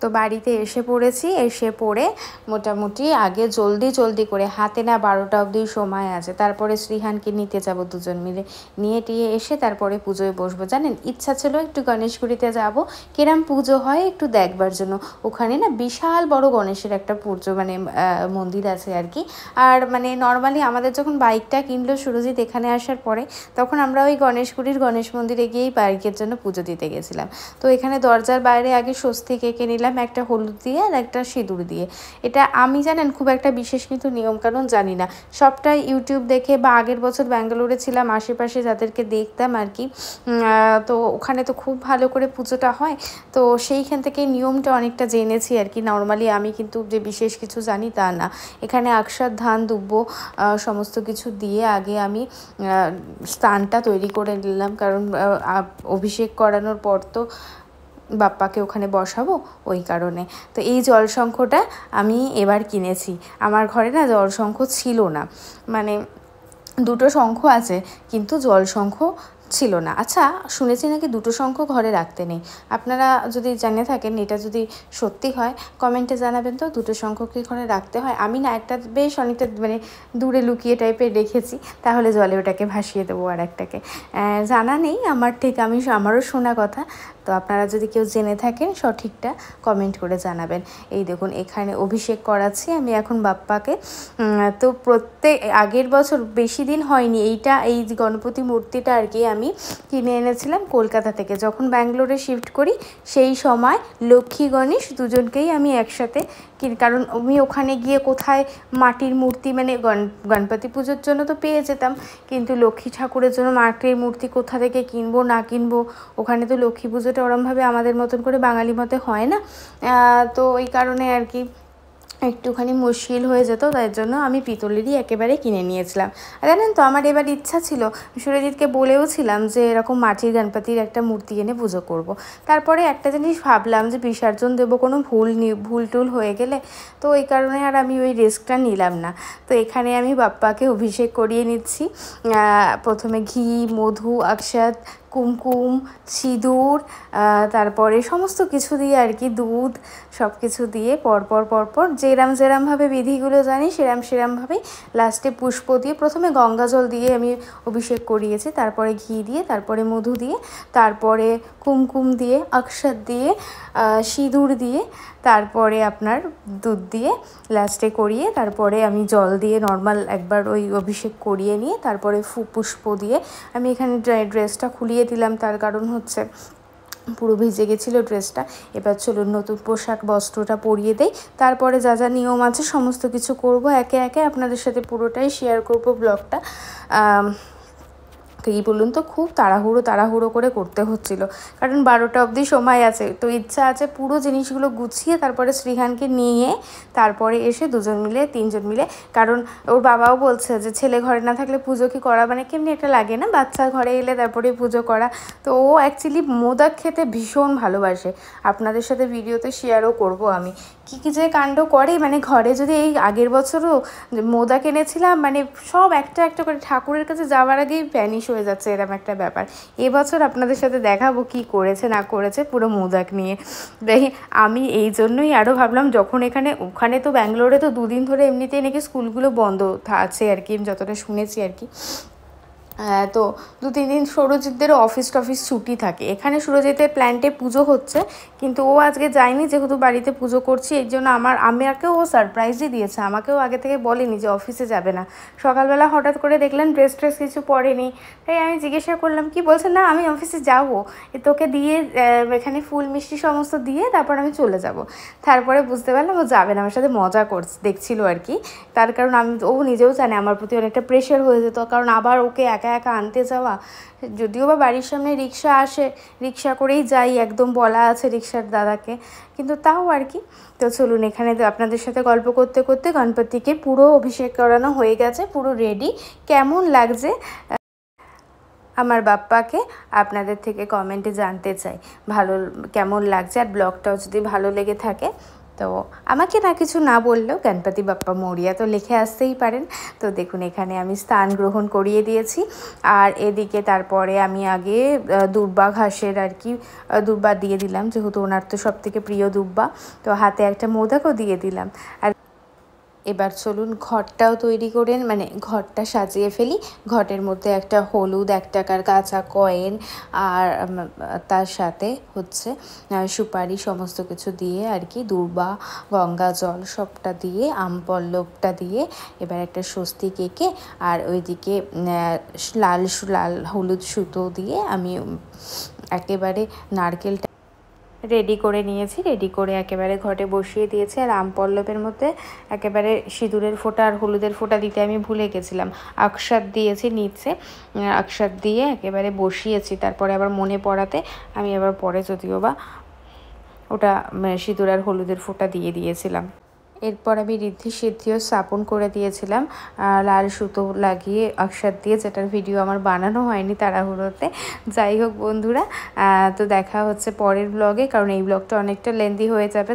তো বাড়িতে এসে পড়েছি, এসে পড়ে মোটামুটি আগে জলদি জলদি করে, হাতে না 12টা অবধি সময় আছে, তারপরে শ্রীহানকে নিতে যাব দুজন মিলে, নিয়ে টিয়ে এসে তারপরে পুজোয় বসবো। জানেন, ইচ্ছা ছিল একটু গণেশগুড়িতে যাব, কিরম পুজো হয় একটু দেখবার জন্য। ওখানে না বিশাল বড় গণেশের একটা পুজো মানে মন্দির আছে আর কি। আর মানে নর্মালি আমাদের যখন বাইকটা কিনলো সুরজিৎ এখানে আসার পরে, তখন আমরা ওই গণেশগুড়ির গণেশ মন্দিরে গিয়েই বাইকের জন্য পুজো দিতে গেছিলাম। তো এখানে দরজার বাইরে আগে স্বস্তিক এঁকে নিলাম, একটা হলুদ দিয়ে আর একটা সিঁদুর দিয়ে। এটা আমি জানেন খুব একটা বিশেষ কিন্তু নিয়মকানুন জানি না, সবটাই ইউটিউব দেখে বা আগের বছর ব্যাঙ্গালোরে ছিলাম আশেপাশে যাদেরকে দেখতাম আর কি, তো ওখানে তো খুব ভালো করে পুজোটা হয়, তো সেইখান থেকে নিয়মটা অনেকটা জেনেছি আর কি। নর্মালি আমি কিন্তু যে বিশেষ কিছু জানি তা না। এখানে আকশার ধান দুব্ব সমস্ত কিছু দিয়ে আগে আমি স্থানটা তৈরি করে নিলাম, কারণ অভিষেক করানোর পর তো বাপ্পাকে ওখানে বসাবো, ওই কারণে। তো এই জলশঙ্খটা আমি এবার কিনেছি। আমার ঘরে না জলশঙ্খ ছিল না, মানে দুটো শঙ্খ আছে কিন্তু জলশঙ্খ ছিল না। আচ্ছা, শুনেছি নাকি দুটো শঙ্খ ঘরে রাখতে নেই। আপনারা যদি জেনে থাকেন, এটা যদি সত্যি হয় কমেন্টে জানাবেন তো, দুটো শঙ্খ কি ঘরে রাখতে হয়? আমি না একটা বেশ অনেকটা মানে দূরে লুকিয়ে টাইপের রেখেছি, তাহলে জলে ওটাকে ভাসিয়ে দেবো আর একটাকে। জানা নেই আমার ঠিক, আমারও শোনা কথা। তো আপনারা যদি কেউ জেনে থাকেন সঠিকটা কমেন্ট করে জানাবেন। এই দেখুন এখানে অভিষেক করাচ্ছি আমি এখন বাপ্পাকে। তো আগের বছর বেশি দিন হয়নি, এই গণপতি মূর্তিটা আর কি আমি কিনে এনেছিলাম কলকাতা থেকে। যখন ব্যাঙ্গালোরে শিফট করি সেই সময় লক্ষ্মী গণেশ দুজনকেই আমি একসাথে কারণ আমি ওখানে গিয়ে কোথায় মাটির মূর্তি মানে গণপতি পুজোর জন্য তো পেয়ে যেতাম, কিন্তু লক্ষ্মী ঠাকুরের জন্য মাটির মূর্তি কোথা থেকে কিনবো না কিনবো, ওখানে তো লক্ষ্মী পুজোটা ওরমভাবে আমাদের মতন করে বাঙালি মতে হয় না। তো ওই কারণে আর কি একটুখানি মুশকিল হয়ে যেত, তাই জন্য আমি পিতলেরই একেবারে কিনে নিয়েছিলাম। আর জানেন তো আমার এবার ইচ্ছা ছিল, সুরজিৎকে বলেও ছিলাম যে এরকম মাটির গণপতির একটা মূর্তি এনে পুজো করব। তারপরে একটা জিনিস ভাবলাম যে বিসর্জন দেবো কোনো ভুল টুল হয়ে গেলে, তো ওই কারণে আর আমি ওই রিস্কটা নিলাম না। তো এখানে আমি বাপ্পাকে অভিষেক করিয়ে নিচ্ছি। প্রথমে ঘি, মধু, অক্ষত, কুমকুম, সিঁদুর, তারপরে সমস্ত কিছু দিয়ে আর কি, দুধ, সব কিছু দিয়ে পরপর যেরমভাবে বিধিগুলো জানি সেরমভাবেই লাস্টে পুষ্প দিয়ে, প্রথমে গঙ্গা জল দিয়ে আমি অভিষেক করিয়েছি, তারপরে ঘি দিয়ে, তারপরে মধু দিয়ে, তারপরে কুমকুম দিয়ে, অক্ষত দিয়ে, সিঁদুর দিয়ে, তারপরে আপনার দুধ দিয়ে লাস্টে করিয়ে, তারপরে আমি জল দিয়ে নর্মাল একবার ওই অভিষেক করিয়ে নিয়ে তারপরে পুষ্প দিয়ে আমি এখানে ড্রেসটা খুলিয়ে দিলাম, তার কারণ হচ্ছে পুরো ভিজে গেছিলো ড্রেসটা। এবার চলুন নতুন পোশাক বস্ত্রটা পরিয়ে দেই, তারপরে যা যা নিয়ম আছে সমস্ত কিছু করব একে একে, আপনাদের সাথে পুরোটাই শেয়ার করব ব্লগটা। কী বলুন তো, খুব তাড়াহুড়ো করে করতে হচ্ছিল, কারণ 12টা অবধি সময় আছে। তো ইচ্ছা আছে পুরো জিনিসগুলো গুছিয়ে তারপরে শ্রীহানকে নিয়ে তারপরে এসে তিনজন মিলে, কারণ ওর বাবাও বলছে যে ছেলে ঘরে না থাকলে পুজো কি করা মানে কেমনি একটা লাগে না, বাচ্চা ঘরে এলে তারপরে পুজো করা। তো ও অ্যাকচুয়ালি মোদক খেতে ভীষণ ভালোবাসে, আপনাদের সাথে ভিডিওতে শেয়ারও করব আমি কী যে কাণ্ড করে। মানে ঘরে যদি এই আগের বছরও মোদক এনেছিলাম, মানে সব একটা একটা করে ঠাকুরের কাছে যাওয়ার আগেই ভ্যানিশ হয়ে যাচ্ছে, এরকম একটা ব্যাপার। এবছর আপনাদের সাথে দেখাবো কি করেছে না করেছে পুরো মোদক নিয়ে। আমি এই জন্যই আরও ভাবলাম, যখন ওখানে তো ব্যাঙ্গালোরে তো 2 দিন ধরে এমনিতেই নাকি স্কুলগুলো বন্ধ আছে আর কি, যতটা শুনেছি আর কি। তো 2-3 দিন সুরজিৎদেরও অফিস টফিস ছুটি থাকে। এখানে সুরজিতের প্ল্যান্টে পুজো হচ্ছে, কিন্তু ও আজকে যায়নি, যেহেতু বাড়িতে পুজো করছি এই জন্য আমাকেও ও সারপ্রাইজই দিয়েছে, আমাকেও আগে থেকে বলেনি যে অফিসে যাবে না। সকালবেলা হঠাৎ করে দেখলেন ড্রেস কিছু পরেনি, তাই আমি জিজ্ঞাসা করলাম কি বলছে, না আমি অফিসে যাবো, তোকে দিয়ে এখানে ফুল মিষ্টি সমস্ত দিয়ে তারপর আমি চলে যাব। তারপরে বুঝতে পারলাম ও যাবে না, আমার সাথে মজা দেখছিল আর কি। তার কারণ ও নিজেও জানে আমার প্রতি অনেকটা প্রেশার হয়ে যেত, কারণ আবার ওকে একা আনতে যাওয়া, যদিও বা বাড়ির সামনে রিক্সা আসে, রিক্সা করেই যাই, একদম বলা আছে রিক্সার দাদাকে, কিন্তু তাও আর কি। তো চলুন, এখানে আপনাদের সাথে গল্প করতে করতে গণপতিকে পুরো অভিষেক করানো হয়ে গেছে, পুরো রেডি। কেমন লাগছে আমার বাপ্পাকে আপনাদের থেকে কমেন্টে জানতে চাই, কেমন লাগছে। আর ব্লগটাও যদি ভালো লেগে থাকে তো আমাকে না কিছু না বললেও গণপতি বাপ্পা মরিয়া তো লিখে আসতেই পারেন। তো দেখুন এখানে আমি স্থান গ্রহণ করিয়ে দিয়েছি। আর এদিকে তারপরে আমি আগে দুর্বা ঘাসের আর কি দুর্বা দিয়ে দিলাম, যেহেতু ওনার তো সবথেকে প্রিয় দুর্বা। তো হাতে একটা মোদকও দিয়ে দিলাম। আর এবার চলুন ঘরটাও তৈরি করে, মানে ঘরটা সাজিয়ে ফেলি। ঘটের মধ্যে একটা হলুদ 1 টাকার কাঁচা কয়েন আর তার সাথে হচ্ছে সুপারি সমস্ত কিছু দিয়ে আর কি, দুর্বা, গঙ্গা জল সবটা দিয়ে, আম পল্লবটা দিয়ে এবার একটা স্বস্তিক এঁকে আর ওইদিকে লাল লাল হলুদ সুতো দিয়ে আমি একেবারে নারকেলটা রেডি করে নিয়েছি। রেডি করে একেবারে ঘটে বসিয়ে দিয়েছি। আর আম পল্লবের মধ্যে একেবারে সিঁদুরের ফোঁটা আর হলুদের ফোঁটা দিতে আমি ভুলে গেছিলাম, আকশাত দিয়েছি নিচে, আকশাত দিয়ে একেবারে বসিয়েছি। তারপরে আবার মনে পড়াতে আমি আবার পরে যদিও বা ওটা সিঁদুর আর হলুদের ফোঁটা দিয়ে দিয়েছিলাম। এরপর আমি ঋদ্ধি সিদ্ধিও স্থাপন করে দিয়েছিলাম লাল সুতো লাগিয়ে আকশাত দিয়ে, যেটার ভিডিও আমার বানানো হয়নি তাড়াহুড়োতে। যাই হোক বন্ধুরা, তো দেখা হচ্ছে পরের ব্লগে, কারণ এই ব্লগটা অনেকটা লেন্দি হয়ে যাবে,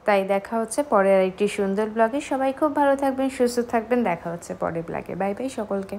তাই দেখা হচ্ছে পরের আরেকটি সুন্দর ব্লগে। সবাই খুব ভালো থাকবেন, সুস্থ থাকবেন। দেখা হচ্ছে পরের ব্লগে। বাই বাই সকলকে।